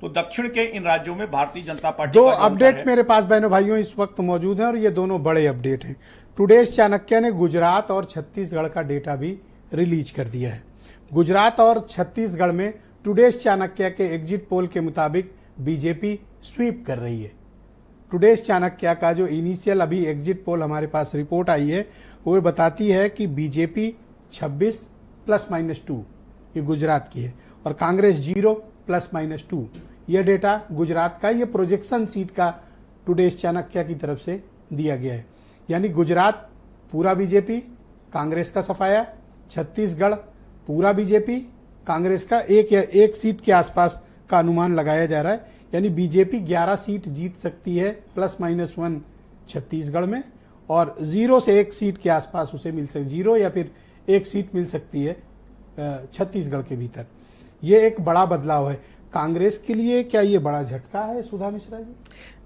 तो दक्षिण के इन राज्यों में भारतीय जनता पार्टी दो का जो अपडेट है, मेरे पास बहनों भाइयों इस वक्त मौजूद हैं और ये दोनों बड़े अपडेट हैं। टुडेस चाणक्य ने गुजरात और छत्तीसगढ़ का डेटा भी रिलीज कर दिया है। गुजरात और छत्तीसगढ़ में टुडेस चाणक्य के एग्जिट पोल के मुताबिक बीजेपी स्वीप कर रही है। टुडेस चाणक्य का जो इनिशियल अभी एग्जिट पोल हमारे पास रिपोर्ट आई है वो बताती है कि बीजेपी 26 ±2 ये गुजरात की है और कांग्रेस 0 ±2। यह डेटा गुजरात का, ये प्रोजेक्शन सीट का टुडेस चाणक्य की तरफ से दिया गया है। यानी गुजरात पूरा बीजेपी, कांग्रेस का सफाया, छत्तीसगढ़ पूरा बीजेपी, कांग्रेस का एक सीट के आसपास का अनुमान लगाया जा रहा है। यानी बीजेपी 11 सीट जीत सकती है ±1 छत्तीसगढ़ में और 0 से 1 सीट के आसपास उसे मिल सकती, 0 या फिर 1 सीट मिल सकती है छत्तीसगढ़ के भीतर। ये एक बड़ा बदलाव है कांग्रेस के लिए। क्या ये बड़ा झटका है सुधा मिश्रा जी?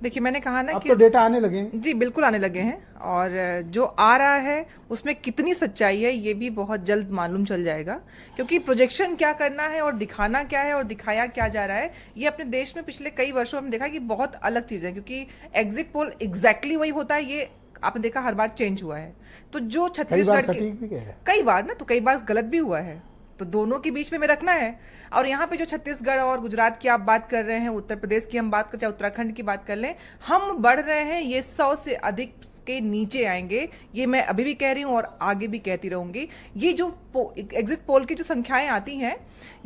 देखिए, मैंने कहा ना अब कि तो डेटा आने लगे हैं। जी बिल्कुल आने लगे हैं और जो आ रहा है उसमें कितनी सच्चाई है ये भी बहुत जल्द मालूम चल जाएगा, क्योंकि प्रोजेक्शन क्या करना है और दिखाना क्या है और दिखाया क्या जा रहा है, ये अपने देश में पिछले कई वर्षों में देखा कि बहुत अलग चीज़ है। क्योंकि एग्जिट पोल एग्जैक्टली वही होता है, ये आपने देखा हर बार चेंज हुआ है। तो जो छत्तीसगढ़ कई बार ना तो कई बार गलत भी हुआ है, तो दोनों के बीच में रखना है। और यहाँ पे जो छत्तीसगढ़ और गुजरात की आप बात कर रहे हैं, उत्तर प्रदेश की हम बात करें, चाहे उत्तराखंड की बात कर लें, हम बढ़ रहे हैं, ये 100 से अधिक के नीचे आएंगे। ये मैं अभी भी कह रही हूँ और आगे भी कहती रहूंगी। ये जो एग्जिट पोल की जो संख्याएं आती हैं,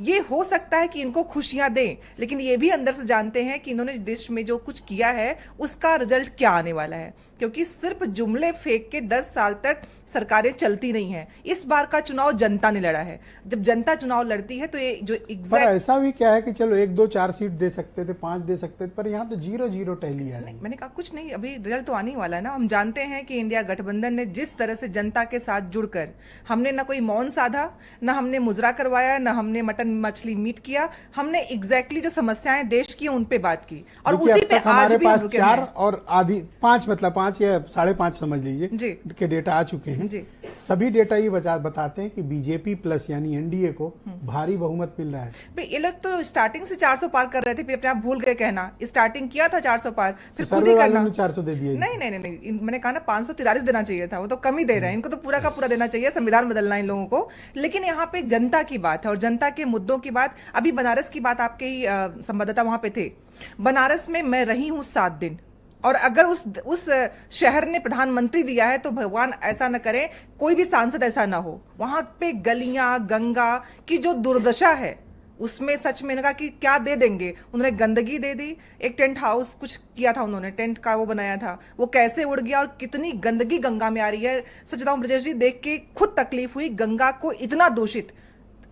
ये हो सकता है कि इनको खुशियां दें, लेकिन ये भी अंदर से जानते हैं कि इन्होंने देश में जो कुछ किया है उसका रिजल्ट क्या आने वाला है। क्योंकि सिर्फ जुमले फेंक के 10 साल तक सरकारें चलती नहीं है। इस बार का चुनाव जनता ने लड़ा है। जब जनता चुनाव लड़ती है तो ये जो पर ऐसा भी क्या है कि चलो 1, 2, 4 सीट दे सकते थे, 5 दे सकते थे, पर यहाँ तो 0-0 टैली है। मैंने कहा कुछ नहीं, अभी रिजल्ट तो आने ही वाला है ना। हम जानते हैं कि इंडिया गठबंधन ने जिस तरह से जनता के साथ जुड़कर, हमने ना कोई मौन साधा, ना हमने मुजरा करवाया, ना हमने मटन मछली मीट किया, हमने एग्जैक्टली जो समस्याएं देश की उन पे बात की और उसी पे आज भी हमारे पास 4 और आधी 5 मतलब 5 या 5.5 समझ लीजिए के डेटा आ चुके हैं। सभी डेटा ये बताते हैं कि बीजेपी प्लस यानी एनडीए को भारी बहुमत मिल रहा है। ये लोग तो स्टार्टिंग से 400 पार कर रहे थे, फिर अपने आप भूल गए कहना। स्टार्टिंग किया था 400 पार, फिर खुद ही करना 400 दे दिए। नहीं, मैंने कहा ना 543 देना चाहिए था, वो तो कम ही दे रहे हैं। इनको तो पूरा का पूरा देना चाहिए, संविधान बदलना है इन लोगों को। लेकिन यहाँ पे जनता की बात है और जनता के मुद्दों की बात। अभी बनारस की बात आपके ही संवाददाता वहां पे थे। बनारस में मैं रही हूँ 7 दिन और अगर उस शहर ने प्रधानमंत्री दिया है तो भगवान ऐसा न करे कोई भी सांसद ऐसा ना हो। वहां पे गलियां, गंगा की जो दुर्दशा है उसमें सच में कहा कि क्या दे देंगे। उन्होंने गंदगी दे दी। एक टेंट हाउस कुछ किया था उन्होंने, टेंट का वो बनाया था, वो कैसे उड़ गया और कितनी गंदगी गंगा में आ रही है। सच बताऊं ब्रजेश जी, देख के खुद तकलीफ हुई। गंगा को इतना दूषित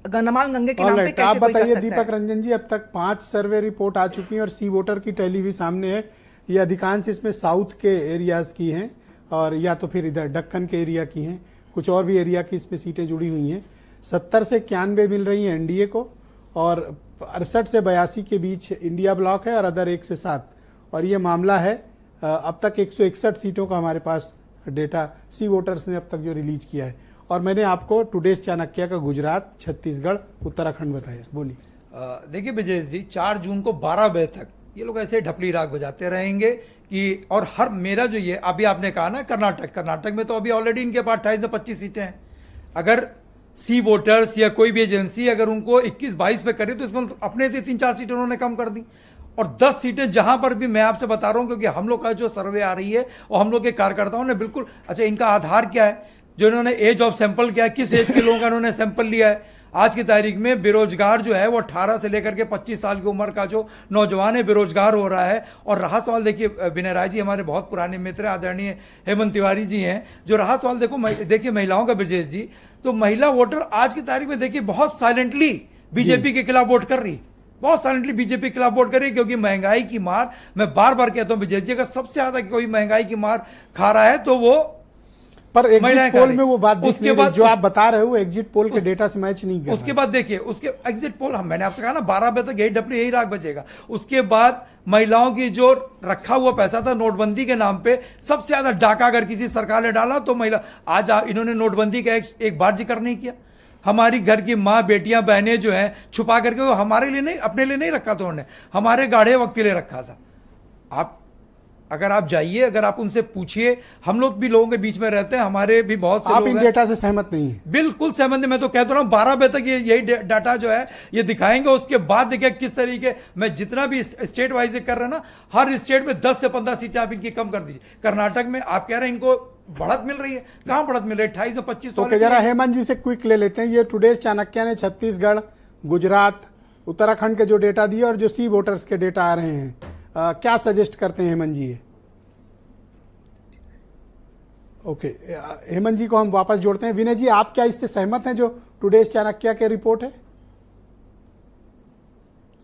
नमामि गंगे के नाम पे कैसे आप कोई कर बताइए सकता दीपक है? रंजन जी, अब तक 5 सर्वे रिपोर्ट आ चुकी हैं और सी वोटर की टैली भी सामने है। ये अधिकांश इसमें साउथ के एरियाज की हैं और या तो फिर इधर दक्कन के एरिया की हैं, कुछ और भी एरिया की इसमें सीटें जुड़ी हुई हैं। 70 से 91 मिल रही हैं एनडीए को और 68 से 82 के बीच इंडिया ब्लॉक है और अदर 1 से 7। और ये मामला है अब तक 161 सीटों का हमारे पास डेटा सी वोटर्स ने अब तक जो रिलीज किया है। और मैंने आपको टुडेस चाणक्य का गुजरात, छत्तीसगढ़, उत्तराखंड बताया। बोलिए। देखिए विजय जी, 4 जून को 12 बजे तक ये लोग ऐसे ढपली राग बजाते रहेंगे कि, और हर मेरा जो ये अभी आपने कहा ना कर्नाटक में तो अभी ऑलरेडी इनके पास 28 से 25 सीटें हैं। अगर सी वोटर्स या कोई भी एजेंसी अगर उनको 21-22 पे करे तो इसमें अपने से 3-4 सीटें उन्होंने कम कर दी। और 10 सीटें जहां पर भी मैं आपसे बता रहा हूं, क्योंकि हम लोग का जो सर्वे आ रही है और हम लोग के कार्यकर्ताओं ने बिल्कुल, अच्छा इनका आधार क्या है, जो इन्होंने एज ऑफ सैंपल किया है, किस एज के लोगों का इन्होंने सैंपल लिया है। आज की तारीख में बेरोजगार जो है वो 18 से लेकर के 25 साल की उम्र का जो नौजवान है बेरोजगार हो रहा है। और रहा सवाल, देखिए विनय राय जी हमारे बहुत पुराने मित्र आदरणीय हेमंत तिवारी जी हैं, जो रहा सवाल देखिए महिलाओं का ब्रजेश जी, तो महिला वोटर आज की तारीख में देखिए बहुत साइलेंटली बीजेपी के खिलाफ वोट कर रही, बहुत साइलेंटली बीजेपी के खिलाफ वोट कर रही, क्योंकि महंगाई की मार, मैं बार बार कहता हूं विजय जी, अगर सबसे ज्यादा कोई महंगाई की मार खा रहा है तो वो पर एग्जिट पोल में वो बात उसके बाद जो आप बता रहे हो एग्जिट पोल के डेटा से मैच नहीं कर रहा। उसके बाद देखिए उसके एग्जिट पोल, मैंने आपसे कहा ना 12 बजे तक यही डपली यही राग बचेगा। उसके बाद महिलाओं की जो रखा हुआ पैसा था नोटबंदी के नाम पे, सबसे ज्यादा डाका अगर किसी सरकार ने डाला तो महिला, आज इन्होंने नोटबंदी का एक बार जिक्र नहीं किया। हमारी घर की माँ बेटियां बहनें जो हैं छुपा करके, वो हमारे लिए नहीं, अपने लिए नहीं रखा था उन्होंने, हमारे गाढ़े वक्त के लिए रखा था। आप अगर आप जाइए, अगर आप उनसे पूछिए, हम लोग भी लोगों के बीच में रहते हैं, हमारे भी बहुत से आप लोग इन हैं। डेटा से सहमत नहीं है? बिल्कुल सहमत नहीं। मैं तो कहता हूँ 12 बजे तक ये यही डाटा जो है ये दिखाएंगे, उसके बाद देखिए किस तरीके, मैं जितना भी स्टेट वाइज कर रहा है ना, हर स्टेट में 10 से 15 सीटें आप इनकी कम कर दीजिए। कर्नाटक में आप कह रहे हैं इनको बढ़त मिल रही है, कहां बढ़त मिल रही है? 28 से 25। तो जरा हेमंत जी से क्विक ले लेते हैं। ये टुडेज चाणक्य ने छत्तीसगढ़, गुजरात, उत्तराखंड के जो डेटा दिए और जो सी वोटर्स के डेटा आ रहे हैं, क्या सजेस्ट करते हैं हेमंत जी? ओके, हेमंत जी को हम वापस जोड़ते हैं। विनय जी, आप क्या इससे सहमत हैं जो टुडेज चाणक्य के रिपोर्ट है?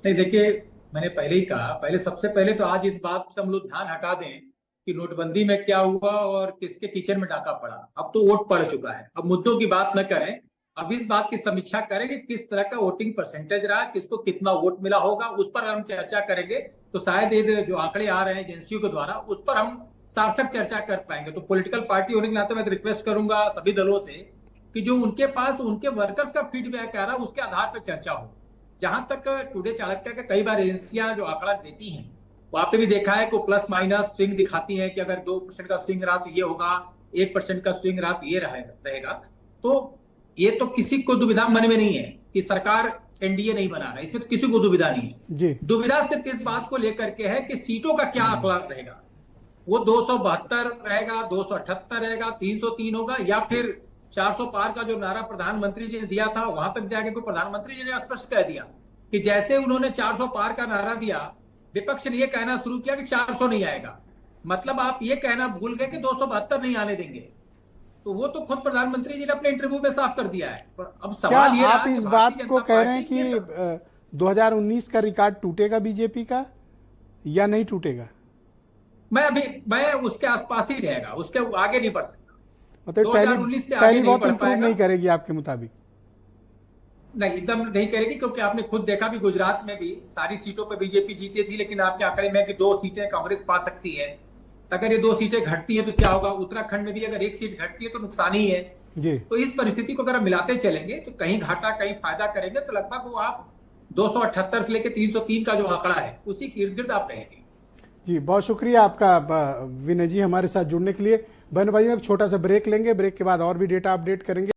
नहीं, देखिए, मैंने पहले ही कहा, पहले सबसे पहले तो आज इस बात से हम लोग ध्यान हटा दें कि नोटबंदी में क्या हुआ और किसके किचन में डाका पड़ा। अब तो वोट पड़ चुका है, अब मुद्दों की बात न करें, अब इस बात की समीक्षा करें कि किस तरह का वोटिंग परसेंटेज रहा, किसको कितना वोट मिला होगा, उस पर हम चर्चा करेंगे। तो शायद ये जो आंकड़े आ रहे हैं एजेंसियों के द्वारा, उस पर हम सार्थक चर्चा कर पाएंगे। तो पॉलिटिकल पार्टी होने के नाते मैं रिक्वेस्ट करूंगा सभी दलों से कि जो उनके पास उनके वर्कर्स का फीडबैक आ रहा है उसके आधार पर चर्चा हो। जहां तक टुडे चाणक्य का कई बार एजेंसियां जो आंकड़ा देती हैं, वहां पे भी देखा है कि प्लस माइनस स्विंग दिखाती है कि अगर 2% का स्विंग रहा तो ये होगा, 1% का स्विंग रहा तो ये रहेगा। तो ये तो किसी को दुविधा मन में नहीं है कि सरकार एनडीए नहीं बना रहा, इसमें तो किसी को दुविधा नहीं है जी। दुविधा सिर्फ इस बात को लेकर के है कि सीटों का क्या आंकड़ा रहेगा। वो 272 रहेगा, 278 रहेगा, 303 होगा, या फिर 400 पार का जो नारा प्रधानमंत्री जी ने दिया था वहां तक जाके कोई प्रधानमंत्री जी ने स्पष्ट कह दिया कि जैसे उन्होंने 400 पार का नारा दिया, विपक्ष ने यह कहना शुरू किया कि 400 नहीं आएगा। मतलब आप ये कहना भूल गए कि 272 नहीं आने देंगे। तो वो तो खुद प्रधानमंत्री जी ने अपने इंटरव्यू में साफ कर दिया है। पर अब क्या सवाल ये आप इस बात को कह रहे हैं कि 2019 का रिकॉर्ड टूटेगा बीजेपी का या नहीं टूटेगा? मैं उसके आसपास ही रहेगा, उसके आगे नहीं बढ़ सकता। मतलब 2019 से आगे पहली नहीं बहुत बढ़ इंप्रूव पाएगा। नहीं करेगी आपके मुताबिक? नहीं, एकदम नहीं करेगी, क्योंकि आपने खुद देखा भी गुजरात में भी सारी सीटों पर बीजेपी जीती थी, लेकिन आपके आंकड़े में कि 2 सीटें कांग्रेस पा सकती है। अगर ये 2 सीटें घटती है तो क्या होगा? उत्तराखंड में भी अगर 1 सीट घटती है तो नुकसान ही है जी। तो इस परिस्थिति को अगर हम मिलाते चलेंगे तो कहीं घाटा कहीं फायदा करेंगे, तो लगभग वो आप 278 से लेकर 303 का जो आंकड़ा है उसी के इर्द गिर्द आप रहेंगे। जी, बहुत शुक्रिया आपका विनय जी हमारे साथ जुड़ने के लिए। बहन भाइयों, एक छोटा सा ब्रेक लेंगे, ब्रेक के बाद और भी डेटा अपडेट करेंगे।